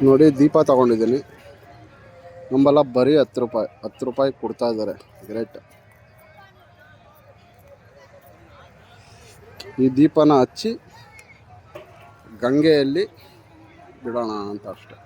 ನೋಡಿ ದೀಪ ತಗೊಂಡಿದ್ದೀನಿ. ನಮ್ಮಲ್ಲ ಬರೀ 10 ರೂಪಾಯಿ ಕೊಡ್ತಾ ಇದ್ದಾರೆ. ಗ್ರೇಟ್. ಈ ದೀಪನ ಹಚ್ಚಿ ಗಂಗೆಯಲ್ಲಿ ಬಿಡೋಣ ಅಂತ ಅಷ್ಟೆ.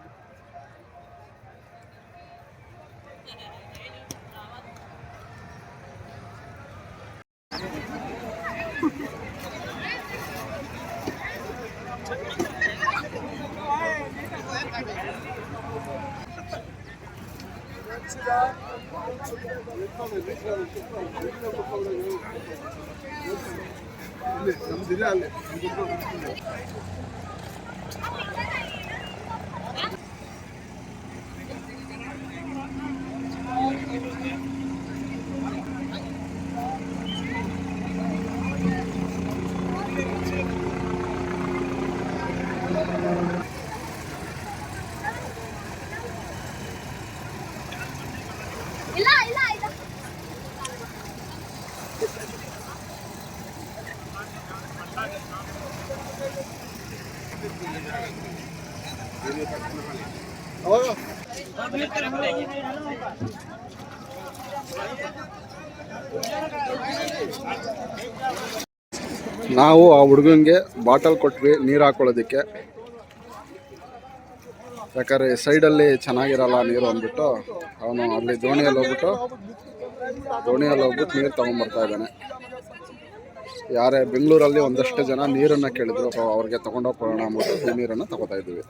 ನಾವು ಆ ಹುಡುಗಂಗೆ ಬಾಟಲ್ ಕೊಟ್ವಿ ನೀರು ಹಾಕೊಳ್ಳೋದಕ್ಕೆ. ಯಾಕಂದರೆ ಸೈಡಲ್ಲಿ ಚೆನ್ನಾಗಿರಲ್ಲ ನೀರು ಅಂದ್ಬಿಟ್ಟು ಅವನು ಅಲ್ಲಿ ದೋಣಿಯಲ್ಲಿ ಹೋಗ್ಬಿಟ್ಟು ನೀರು ತೊಗೊಂಬರ್ತಾ ಇದ್ದಾನೆ. ಯಾರೇ ಬೆಂಗಳೂರಲ್ಲಿ ಒಂದಷ್ಟು ಜನ ನೀರನ್ನು ಕೇಳಿದ್ರು, ಅವ್ರಿಗೆ ತೊಗೊಂಡೋಗೋಣ ಅಂದ್ಬಿಟ್ಟು ಈ ನೀರನ್ನು ತಗೋತಾ ಇದ್ದೀವಿ.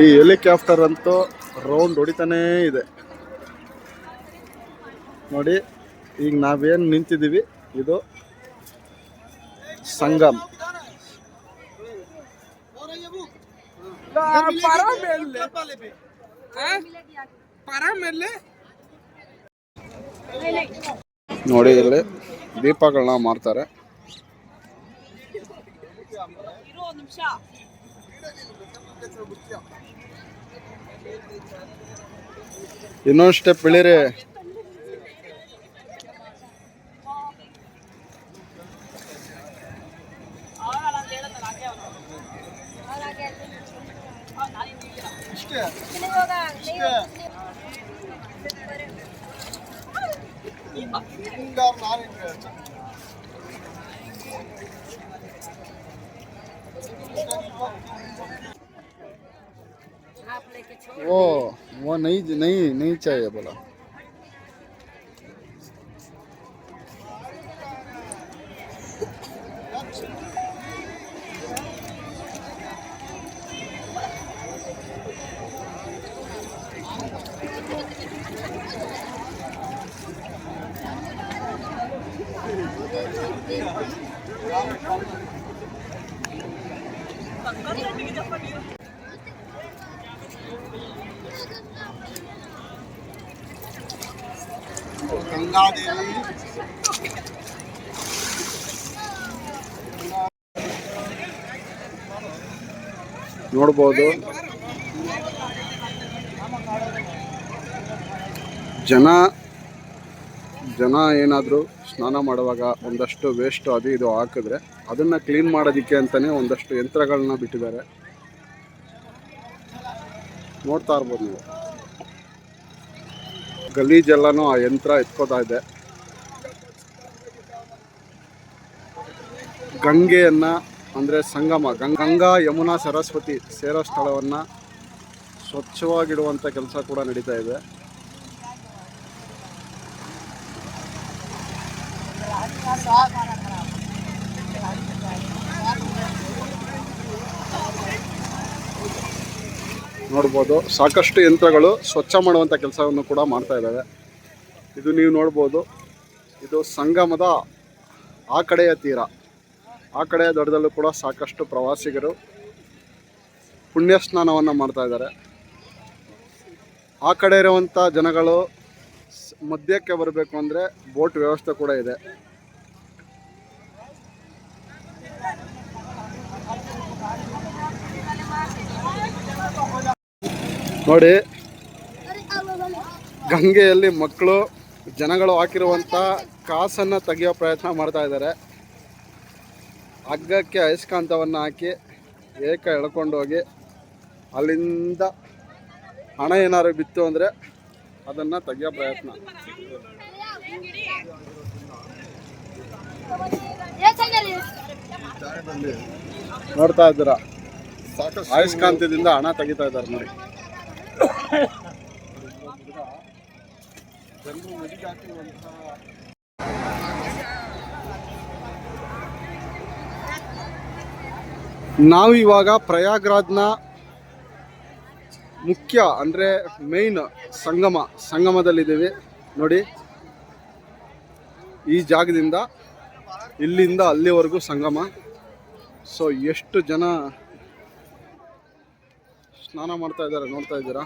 ಈ ಹೆಲಿಕಾಪ್ಟರ್ ಅಂತೂ ರೌಂಡ್ ಹೊಡಿತಾನೇ ಇದೆ ನೋಡಿ. ಈಗ ನಾವೇನು ನಿಂತಿದ್ದೀವಿ ಇದು ಸಂಗಮ್. ನೋಡಿ ಇಲ್ಲಿ ದೀಪಗಳನ್ನ ಮಾರ್ತಾರೆ. ಇನ್ನೊಂದು ಸ್ಟೆಪ್ ಇಳಿರಿ. वो नहीं चाहिए बोला. गंगा देवी ನೋಡ್ಬೋದು. ಜನ ಏನಾದರೂ ಸ್ನಾನ ಮಾಡುವಾಗ ಒಂದಷ್ಟು ವೇಸ್ಟ್ ಅದು ಇದು ಹಾಕಿದ್ರೆ ಅದನ್ನು ಕ್ಲೀನ್ ಮಾಡೋದಕ್ಕೆ ಅಂತಲೇ ಒಂದಷ್ಟು ಯಂತ್ರಗಳನ್ನ ಬಿಟ್ಟಿದ್ದಾರೆ. ನೋಡ್ತಾ ಇರ್ಬೋದು ನೀವು, ಗಲೀಜೆಲ್ಲನೂ ಆ ಯಂತ್ರ ಎತ್ಕೋತಾ ಇದೆ. ಗಂಗೆಯನ್ನು ಅಂದರೆ ಸಂಗಮ ಗಂಗಾ ಯಮುನಾ ಸರಸ್ವತಿ ಸೇರೋ ಸ್ಥಳವನ್ನು ಸ್ವಚ್ಛವಾಗಿಡುವಂಥ ಕೆಲಸ ಕೂಡ ನಡೀತಾ ಇದೆ. ನೋಡ್ಬೋದು, ಸಾಕಷ್ಟು ಯಂತ್ರಗಳು ಸ್ವಚ್ಛ ಮಾಡುವಂಥ ಕೆಲಸವನ್ನು ಕೂಡ ಮಾಡ್ತಾ ಇದ್ದಾವೆ. ಇದು ನೀವು ನೋಡ್ಬೋದು, ಇದು ಸಂಗಮದ ಆ ಕಡೆಯ ತೀರ, ಆ ಕಡೆಯ ದಡದಲ್ಲೂ ಕೂಡ ಸಾಕಷ್ಟು ಪ್ರವಾಸಿಗರು ಪುಣ್ಯ ಸ್ನಾನವನ್ನು ಮಾಡ್ತಾ ಇದ್ದಾರೆ. ಆ ಕಡೆ ಇರುವಂಥ ಜನಗಳು ಮಧ್ಯಕ್ಕೆ ಬರಬೇಕು ಅಂದರೆ ಬೋಟ್ ವ್ಯವಸ್ಥೆ ಕೂಡ ಇದೆ. ನೋಡಿ, ಗಂಗೆಯಲ್ಲಿ ಮಕ್ಕಳು ಜನಗಳು ಹಾಕಿರುವಂಥ ಕಾಸನ್ನು ತೆಗೆಯೋ ಪ್ರಯತ್ನ ಮಾಡ್ತಾ ಇದ್ದಾರೆ. ಹಗ್ಗಕ್ಕೆ ಅಯಸ್ಕಾಂತವನ್ನು ಹಾಕಿ ಏಕ ಎಳ್ಕೊಂಡು ಹೋಗಿ ಅಲ್ಲಿಂದ ಹಣ ಏನಾದ್ರು ಬಿತ್ತು ಅಂದರೆ ಅದನ್ನು ತೆಗೆಯೋ ಪ್ರಯತ್ನ. ನೋಡ್ತಾ ಇದ್ದೀರಾ, ಅಯಸ್ಕಾಂತದಿಂದ ಹಣ ತೆಗಿತಾ ಇದ್ದಾರೆ ನೋಡಿ. ನಾವು ಇವಾಗ ಪ್ರಯಾಗ್ರಾಜ್ನ ಮುಖ್ಯ ಅಂದರೆ ಮೇಯ್ನ್ ಸಂಗಮದಲ್ಲಿದ್ದೀವಿ ನೋಡಿ. ಈ ಜಾಗದಿಂದ ಇಲ್ಲಿಂದ ಅಲ್ಲಿವರೆಗೂ ಸಂಗಮ. ಸೊ ಎಷ್ಟು ಜನ ಸ್ನಾನ ಮಾಡ್ತಾ ಇದ್ದಾರೆ ನೋಡ್ತಾ ಇದ್ದೀರಾ.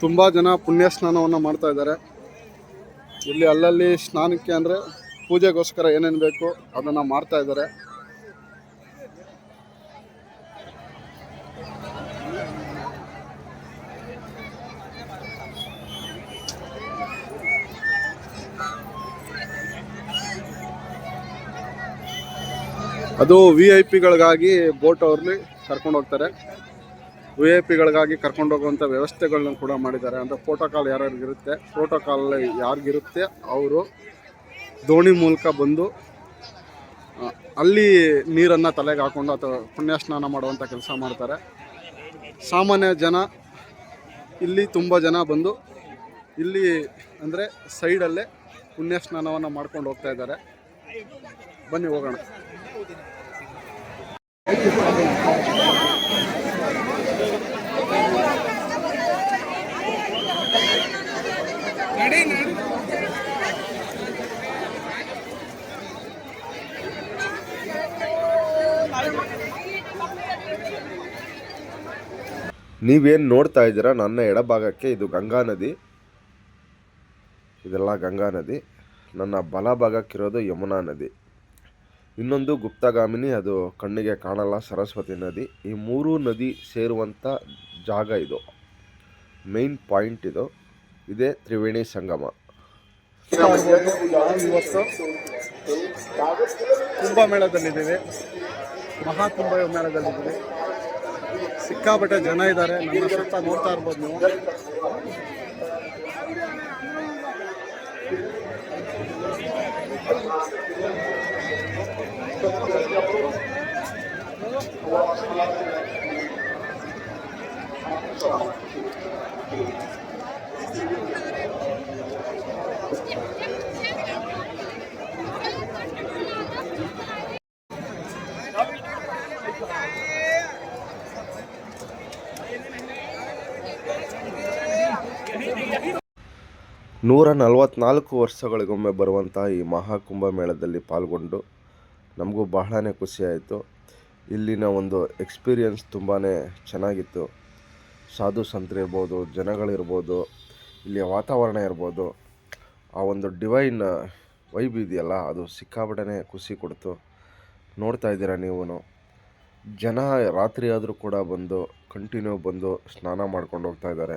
ತುಂಬ ಜನ ಪುಣ್ಯ ಸ್ನಾನವನ್ನು ಮಾಡ್ತಾ ಇದ್ದಾರೆ. ಇಲ್ಲಿ ಅಲ್ಲಲ್ಲಿ ಸ್ನಾನಕ್ಕೆ ಅಂದರೆ ಪೂಜೆಗೋಸ್ಕರ ಏನೇನು ಬೇಕು ಅದನ್ನು ಮಾಡ್ತಾ ಇದ್ದಾರೆ. ಅದು VIP ಗಳಿಗಾಗಿ ಬೋಟ್ ಅವ್ರಲ್ಲಿ ಕರ್ಕೊಂಡು ಹೋಗ್ತಾರೆ. VIP ಗಳಿಗಾಗಿ ಕರ್ಕೊಂಡು ಹೋಗುವಂಥ ವ್ಯವಸ್ಥೆಗಳನ್ನ ಕೂಡ ಮಾಡಿದ್ದಾರೆ. ಅಂದರೆ ಪ್ರೋಟೋಕಾಲ್ ಯಾರಿಗಿರುತ್ತೆ ಅವರು ದೋಣಿ ಮೂಲಕ ಬಂದು ಅಲ್ಲಿ ನೀರನ್ನು ತಲೆಗೆ ಹಾಕ್ಕೊಂಡು ಅಥವಾ ಪುಣ್ಯ ಸ್ನಾನ ಮಾಡುವಂಥ ಕೆಲಸ ಮಾಡ್ತಾರೆ. ಸಾಮಾನ್ಯ ಜನ ಇಲ್ಲಿ ತುಂಬ ಜನ ಬಂದು ಇಲ್ಲಿ ಅಂದರೆ ಸೈಡಲ್ಲೇ ಪುಣ್ಯ ಸ್ನಾನವನ್ನು ಮಾಡ್ಕೊಂಡು ಹೋಗ್ತಾ ಇದ್ದಾರೆ. ಬನ್ನಿ ಹೋಗೋಣ. ನೀವೇನು ನೋಡ್ತಾ ಇದ್ದೀರಾ ನನ್ನ ಎಡಭಾಗಕ್ಕೆ ಇದು ಗಂಗಾ ನದಿ. ಇದೆಲ್ಲ ಗಂಗಾ ನದಿ. ನನ್ನ ಬಲಭಾಗಕ್ಕಿರೋದು ಯಮುನಾ ನದಿ. ಇನ್ನೊಂದು ಗುಪ್ತಗಾಮಿನಿ, ಅದು ಕಣ್ಣಿಗೆ ಕಾಣಲ್ಲ, ಸರಸ್ವತಿ ನದಿ. ಈ ಮೂರೂ ನದಿ ಸೇರುವಂಥ ಜಾಗ ಇದು. ಮೇನ್ ಪಾಯಿಂಟ್ ಇದು. ಇದೇ ತ್ರಿವೇಣಿ ಸಂಗಮ. ಇವತ್ತು ಕುಂಭಮೇಳದಲ್ಲಿದ್ದೀವಿ, ಮಹಾಕುಂಭಮೇಳದಲ್ಲಿದ್ದೀವಿ. ಸಿಕ್ಕಾಪಟ್ಟೆ ಜನ ಇದ್ದಾರೆ. ನನ್ನ ಸುತ್ತ ನೋಡ್ತಾ ಇರ್ಬೋದು ನೀವು. ನೂರ 44 ವರ್ಷಗಳಿಗೊಮ್ಮೆ ಬರುವಂಥ ಈ ಮಹಾಕುಂಭಮೇಳದಲ್ಲಿ ಪಾಲ್ಗೊಂಡು ನಮಗೂ ಬಹಳನೇ ಖುಷಿಯಾಯಿತು. ಇಲ್ಲಿನ ಒಂದು ಎಕ್ಸ್ಪೀರಿಯನ್ಸ್ ತುಂಬಾ ಚೆನ್ನಾಗಿತ್ತು. ಸಾಧು ಸಂತರಿರ್ಬೋದು, ಜನಗಳಿರ್ಬೋದು, ಇಲ್ಲಿಯ ವಾತಾವರಣ ಇರ್ಬೋದು, ಆ ಒಂದು ಡಿವೈನ್ ವೈಬ್ ಇದೆಯಲ್ಲ, ಅದು ಸಿಕ್ಕಾಪಟ್ಟೆ ಖುಷಿ ಕೊಡ್ತು. ನೋಡ್ತಾ ಇದ್ದೀರಾ ನೀವು. ಜನ ರಾತ್ರಿ ಆದರೂ ಕೂಡ ಬಂದು ಕಂಟಿನ್ಯೂ ಬಂದು ಸ್ನಾನ ಮಾಡ್ಕೊಂಡು ಹೋಗ್ತಾ ಇದ್ದಾರೆ.